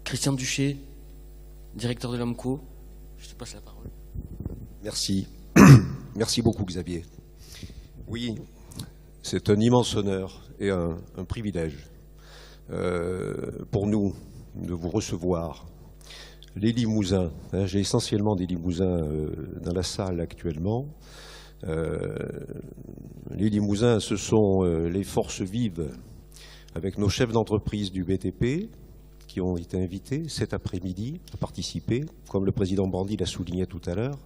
Christian Duché, directeur de l'AMCO. Je te passe la parole. Merci. Merci beaucoup, Xavier. Oui, c'est un immense honneur et un privilège pour nous de vous recevoir. Les Limousins, j'ai essentiellement des Limousins dans la salle actuellement. Les Limousins, ce sont les forces vives avec nos chefs d'entreprise du BTP qui ont été invités cet après-midi à participer. Comme le président Brandy l'a souligné tout à l'heure,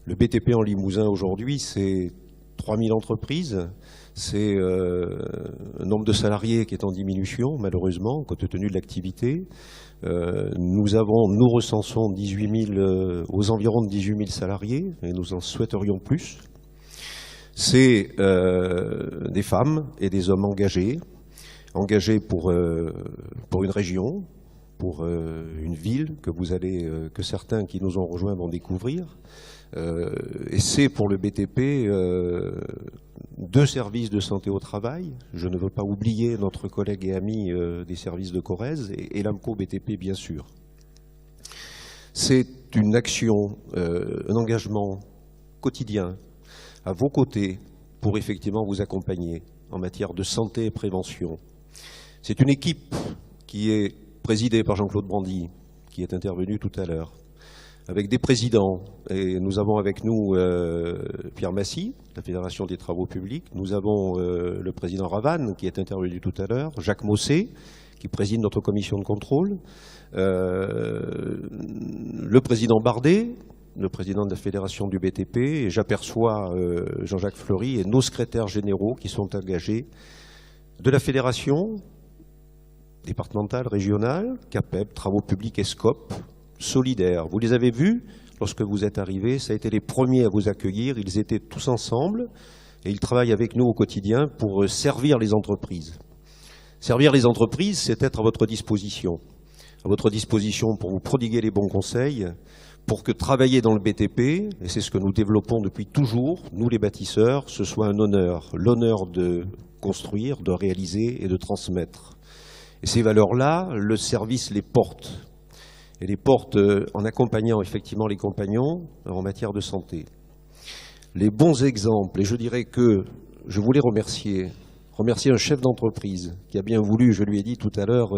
le BTP en Limousin aujourd'hui, c'est 3000 entreprises, c'est un nombre de salariés qui est en diminution, malheureusement, compte tenu de l'activité. Nous recensons 18 000, aux environs de 18 000 salariés, et nous en souhaiterions plus. C'est des femmes et des hommes engagés pour une région, pour une ville que certains qui nous ont rejoints vont découvrir. Et c'est pour le BTP 2 services de santé au travail. Je ne veux pas oublier notre collègue et ami des services de Corrèze et l'AMCO BTP, bien sûr. C'est une action, un engagement quotidien à vos côtés pour effectivement vous accompagner en matière de santé et prévention. C'est une équipe qui est présidée par Jean-Claude Brandy, qui est intervenu tout à l'heure, avec des présidents. Et nous avons avec nous Pierre Massy, la Fédération des Travaux Publics. Nous avons le président Ravanne, qui est intervenu tout à l'heure, Jacques Mossé, qui préside notre commission de contrôle, le président Bardet, le président de la Fédération du BTP, et j'aperçois Jean-Jacques Fleury et nos secrétaires généraux qui sont engagés de la Fédération départementale, régionale, CAPEB, Travaux Publics et SCOP, solidaires. Vous les avez vus lorsque vous êtes arrivés, ça a été les premiers à vous accueillir, ils étaient tous ensemble et ils travaillent avec nous au quotidien pour servir les entreprises. Servir les entreprises, c'est être à votre disposition pour vous prodiguer les bons conseils, pour que travailler dans le BTP, et c'est ce que nous développons depuis toujours, nous les bâtisseurs, ce soit un honneur, l'honneur de construire, de réaliser et de transmettre. Et ces valeurs-là, le service les porte. Et les porte en accompagnant effectivement les compagnons en matière de santé. Les bons exemples, et je dirais que je voulais remercier un chef d'entreprise qui a bien voulu, je lui ai dit tout à l'heure,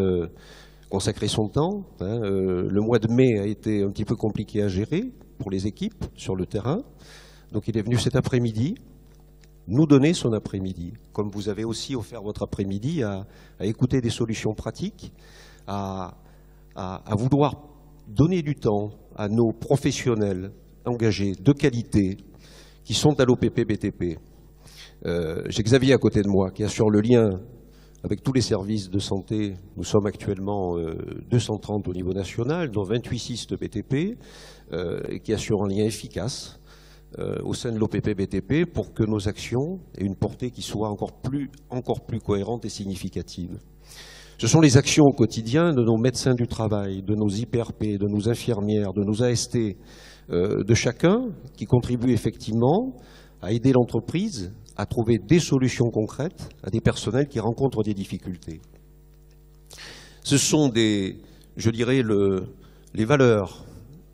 consacrer son temps. Le mois de mai a été un petit peu compliqué à gérer pour les équipes sur le terrain. Donc il est venu cet après-midi nous donner son après-midi, comme vous avez aussi offert votre après-midi à écouter des solutions pratiques, à vouloir donner du temps à nos professionnels engagés de qualité qui sont à l'OPP BTP. J'ai Xavier à côté de moi qui assure le lien avec tous les services de santé. Nous sommes actuellement 230 au niveau national, dont 28 CIS de BTP, qui assurent un lien efficace au sein de l'OPP BTP pour que nos actions aient une portée qui soit encore plus cohérente et significative. Ce sont les actions au quotidien de nos médecins du travail, de nos IPRP, de nos infirmières, de nos AST, de chacun qui contribuent effectivement à aider l'entreprise à trouver des solutions concrètes à des personnels qui rencontrent des difficultés. Ce sont je dirais, les valeurs,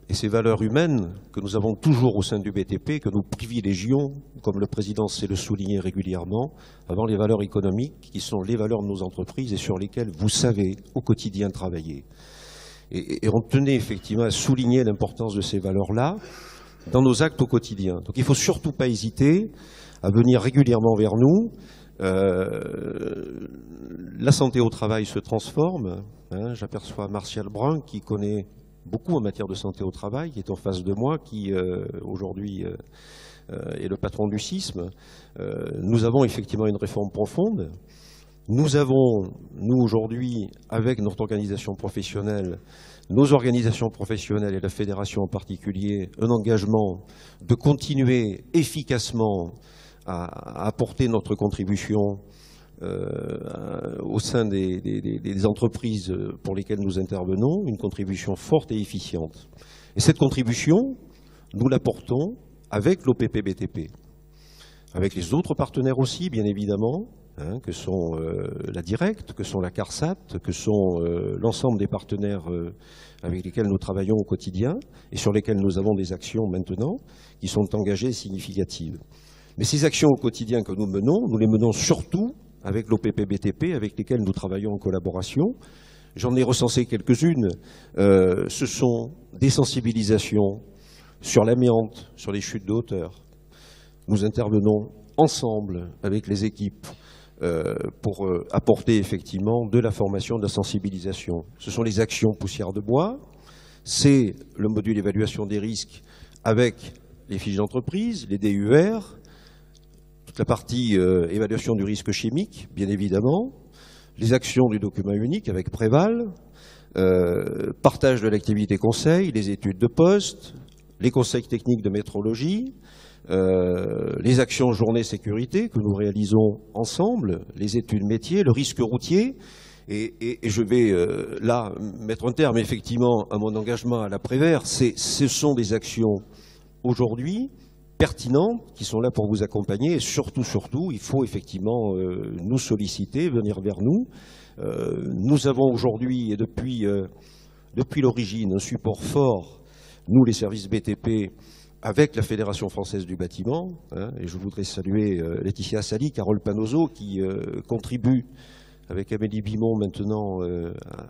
et ces valeurs humaines que nous avons toujours au sein du BTP, que nous privilégions, comme le président sait le souligner régulièrement, avant les valeurs économiques, qui sont les valeurs de nos entreprises et sur lesquelles vous savez au quotidien travailler. Et on tenait effectivement à souligner l'importance de ces valeurs-là dans nos actes au quotidien. Donc il ne faut surtout pas hésiter à venir régulièrement vers nous. La santé au travail se transforme. J'aperçois Martial Brun qui connaît beaucoup en matière de santé au travail, qui est en face de moi, qui aujourd'hui est le patron du CISM. Nous avons effectivement une réforme profonde. Nous avons, nous aujourd'hui, avec notre organisation professionnelle, nos organisations professionnelles et la fédération en particulier, un engagement de continuer efficacement à apporter notre contribution au sein des entreprises pour lesquelles nous intervenons, une contribution forte et efficiente. Et cette contribution, nous l'apportons avec l'OPP BTP, avec les autres partenaires aussi, bien évidemment, hein, que sont la Directe, que sont la CARSAT, que sont l'ensemble des partenaires avec lesquels nous travaillons au quotidien et sur lesquels nous avons des actions maintenant qui sont engagées et significatives. Mais ces actions au quotidien que nous les menons surtout avec l'OPP-BTP, avec lesquels nous travaillons en collaboration. J'en ai recensé quelques-unes. Ce sont des sensibilisations sur l'amiante, sur les chutes de hauteur. Nous intervenons ensemble avec les équipes pour apporter effectivement de la formation, de la sensibilisation. Ce sont les actions poussière de bois, c'est le module évaluation des risques avec les fiches d'entreprise, les DUR, toute la partie évaluation du risque chimique, bien évidemment, les actions du document unique avec Préval, partage de l'activité conseil, les études de poste, les conseils techniques de métrologie, les actions journée sécurité que nous réalisons ensemble, les études métiers, le risque routier, et je vais là mettre un terme effectivement à mon engagement à la Prévert. Ce sont des actions aujourd'hui pertinentes qui sont là pour vous accompagner et surtout, il faut effectivement nous solliciter, venir vers nous. Nous avons aujourd'hui et depuis l'origine un support fort, nous les services BTP, avec la Fédération française du bâtiment, hein, et je voudrais saluer Laetitia Sali, Carole Panozzo, qui contribuent, avec Amélie Bimon maintenant,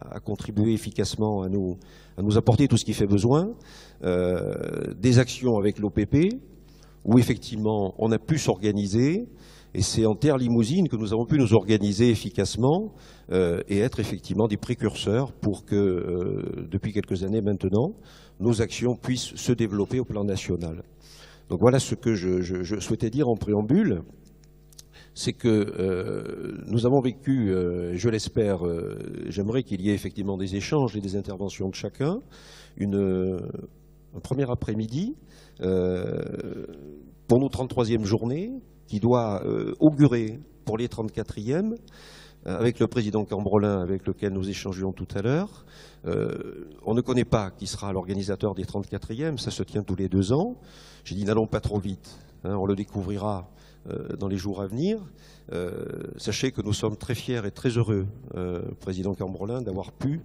à contribuer efficacement à nous apporter tout ce qui fait besoin, des actions avec l'OPP, où effectivement on a pu s'organiser, et c'est en terre limousine que nous avons pu nous organiser efficacement et être effectivement des précurseurs pour que, depuis quelques années maintenant, nos actions puissent se développer au plan national. Donc voilà ce que je souhaitais dire en préambule, c'est que nous avons vécu, je l'espère, j'aimerais qu'il y ait effectivement des échanges et des interventions de chacun, un premier après-midi pour nos 33e journées, qui doit augurer pour les 34e, avec le président Cambrelin, avec lequel nous échangions tout à l'heure. On ne connaît pas qui sera l'organisateur des 34e, ça se tient tous les 2 ans. J'ai dit n'allons pas trop vite, hein, on le découvrira dans les jours à venir. Sachez que nous sommes très fiers et très heureux, président Cambrelin, d'avoir pu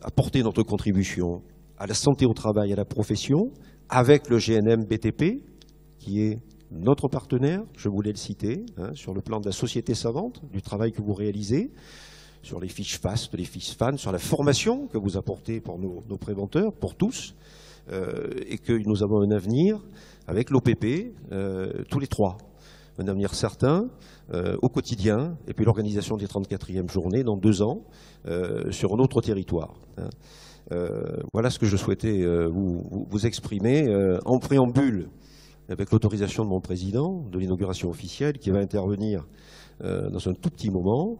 apporter notre contribution à la santé au travail, à la profession, avec le GNM BTP, qui est notre partenaire, je voulais le citer, hein, sur le plan de la société savante, du travail que vous réalisez, sur les fiches FAST, les fiches FAN, sur la formation que vous apportez pour nos préventeurs, pour tous, et que nous avons un avenir avec l'OPP, tous les 3. Un avenir certain, au quotidien, et puis l'organisation des 34e journées dans 2 ans, sur un autre territoire. Hein. Voilà ce que je souhaitais vous exprimer en préambule, avec l'autorisation de mon président, de l'inauguration officielle, qui va intervenir dans un tout petit moment.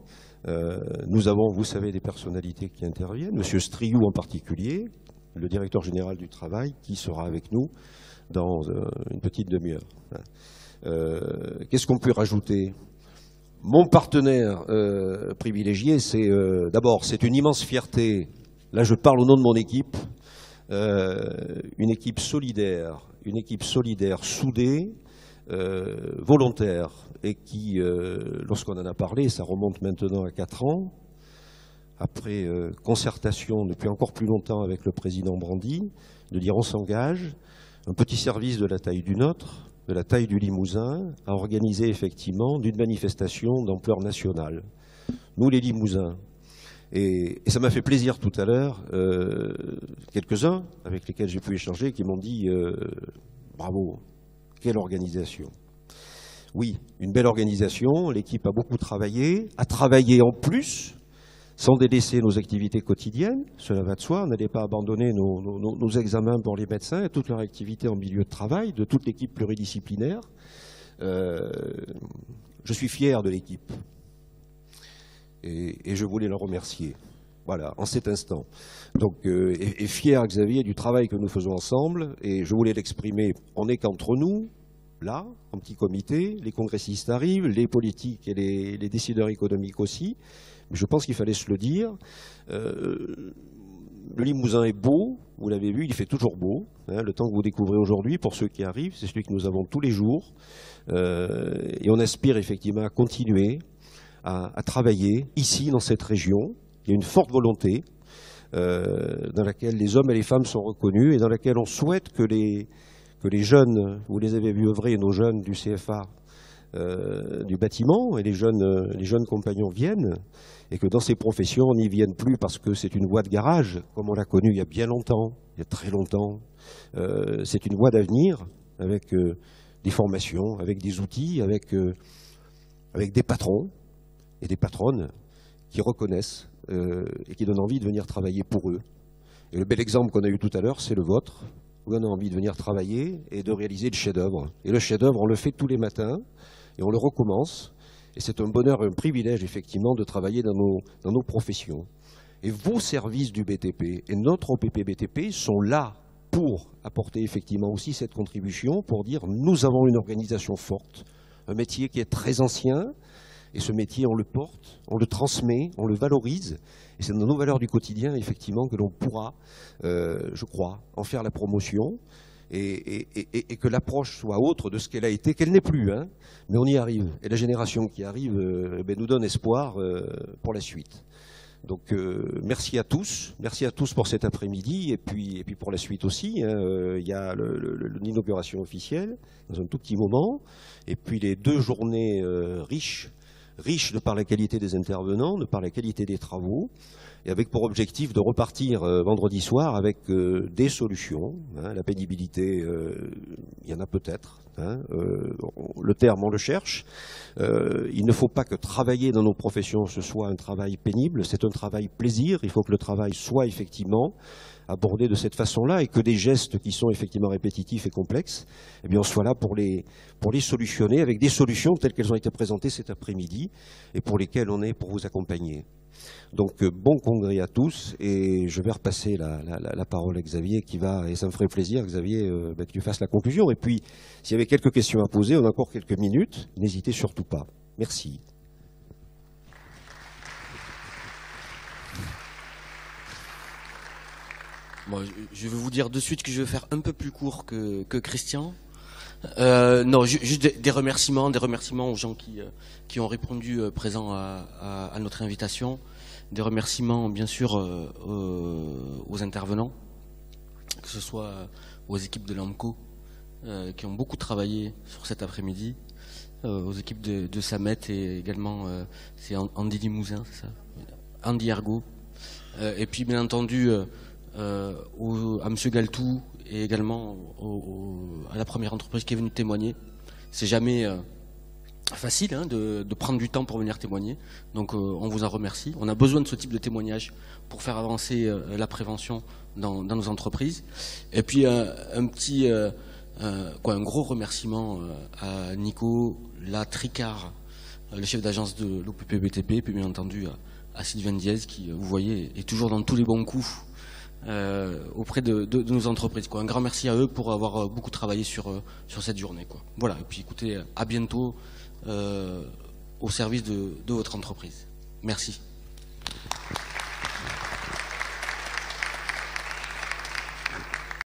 Nous avons, vous savez, des personnalités qui interviennent, M. Striou en particulier, le directeur général du travail, qui sera avec nous dans une petite demi-heure. Qu'est-ce qu'on peut rajouter ? Mon partenaire privilégié, c'est d'abord, c'est une immense fierté, là je parle au nom de mon équipe, une équipe solidaire, soudée, volontaire, et qui, lorsqu'on en a parlé, ça remonte maintenant à 4 ans, après concertation depuis encore plus longtemps avec le président Brandy, de dire on s'engage, un petit service de la taille du nôtre, de la taille du Limousin, à organiser effectivement d'une manifestation d'ampleur nationale. Nous les Limousins. Et ça m'a fait plaisir tout à l'heure, quelques-uns avec lesquels j'ai pu échanger, qui m'ont dit bravo, quelle organisation. Oui, une belle organisation, l'équipe a beaucoup travaillé, a travaillé en plus, sans délaisser nos activités quotidiennes, cela va de soi, on n'allait pas abandonner nos examens pour les médecins et toute leur activité en milieu de travail, de toute l'équipe pluridisciplinaire. Je suis fier de l'équipe. Et je voulais le remercier, voilà, en cet instant. Donc, et fier, Xavier, du travail que nous faisons ensemble, et je voulais l'exprimer, on n'est qu'entre nous, là, en petit comité, les congressistes arrivent, les politiques et les décideurs économiques aussi, mais je pense qu'il fallait se le dire. Le Limousin est beau, vous l'avez vu, il fait toujours beau, hein, le temps que vous découvrez aujourd'hui, pour ceux qui arrivent, c'est celui que nous avons tous les jours, et on aspire effectivement à continuer à travailler ici, dans cette région. Il y a une forte volonté dans laquelle les hommes et les femmes sont reconnus et dans laquelle on souhaite que les jeunes, vous les avez vus œuvrer, nos jeunes du CFA, du bâtiment, et les jeunes compagnons viennent, et que dans ces professions, on n'y vienne plus parce que c'est une voie de garage, comme on l'a connue il y a bien longtemps, il y a très longtemps. C'est une voie d'avenir, avec des formations, avec des outils, avec des patrons et des patronnes qui reconnaissent et qui donnent envie de venir travailler pour eux. Et le bel exemple qu'on a eu tout à l'heure, c'est le vôtre, où on a envie de venir travailler et de réaliser le chef-d'œuvre. Et le chef-d'œuvre, on le fait tous les matins, et on le recommence. Et c'est un bonheur et un privilège, effectivement, de travailler dans nos professions. Et vos services du BTP et notre OPP BTP sont là pour apporter effectivement aussi cette contribution, pour dire nous avons une organisation forte, un métier qui est très ancien, et ce métier on le porte, on le transmet, on le valorise, et c'est dans nos valeurs du quotidien effectivement que l'on pourra, je crois, en faire la promotion, et que l'approche soit autre de ce qu'elle a été, qu'elle n'est plus, hein, mais on y arrive, et la génération qui arrive nous donne espoir pour la suite. Donc merci à tous pour cet après-midi et puis pour la suite aussi. Hein, il y a l'inauguration officielle dans un tout petit moment, et puis les 2 journées riches de par la qualité des intervenants, de par la qualité des travaux, et avec pour objectif de repartir vendredi soir avec des solutions. Hein, la pénibilité, il y en a peut-être. Hein, le terme, on le cherche. Il ne faut pas que travailler dans nos professions, ce soit un travail pénible, c'est un travail plaisir. Il faut que le travail soit effectivement abordé de cette façon-là et que des gestes qui sont effectivement répétitifs et complexes, eh bien, on soit là pour les solutionner avec des solutions telles qu'elles ont été présentées cet après-midi et pour lesquelles on est pour vous accompagner. Donc bon congrès à tous, et je vais repasser la parole à Xavier qui va, et ça me ferait plaisir Xavier que tu fasses la conclusion, et puis s'il y avait quelques questions à poser, on a encore quelques minutes, n'hésitez surtout pas. Merci. Bon, je vais vous dire de suite que je vais faire un peu plus court que Christian. Non, juste des remerciements aux gens qui ont répondu présents à notre invitation. Des remerciements bien sûr aux intervenants, que ce soit aux équipes de l'AMCO qui ont beaucoup travaillé sur cet après-midi, aux équipes de Samet et également c'est Andy Limousin, c'est ça, Andy Ergo, et puis bien entendu à Monsieur Galtou et également à la première entreprise qui est venue témoigner. C'est jamais facile hein, de prendre du temps pour venir témoigner, donc on vous en remercie. On a besoin de ce type de témoignage pour faire avancer la prévention dans nos entreprises. Et puis un gros remerciement à Nico Tricard, le chef d'agence de l'OPP BTP, et puis bien entendu à Sylvain Diez qui, vous voyez, est toujours dans tous les bons coups auprès de nos entreprises, quoi. Un grand merci à eux pour avoir beaucoup travaillé sur cette journée, quoi. Voilà, et puis écoutez, à bientôt au service de votre entreprise. Merci.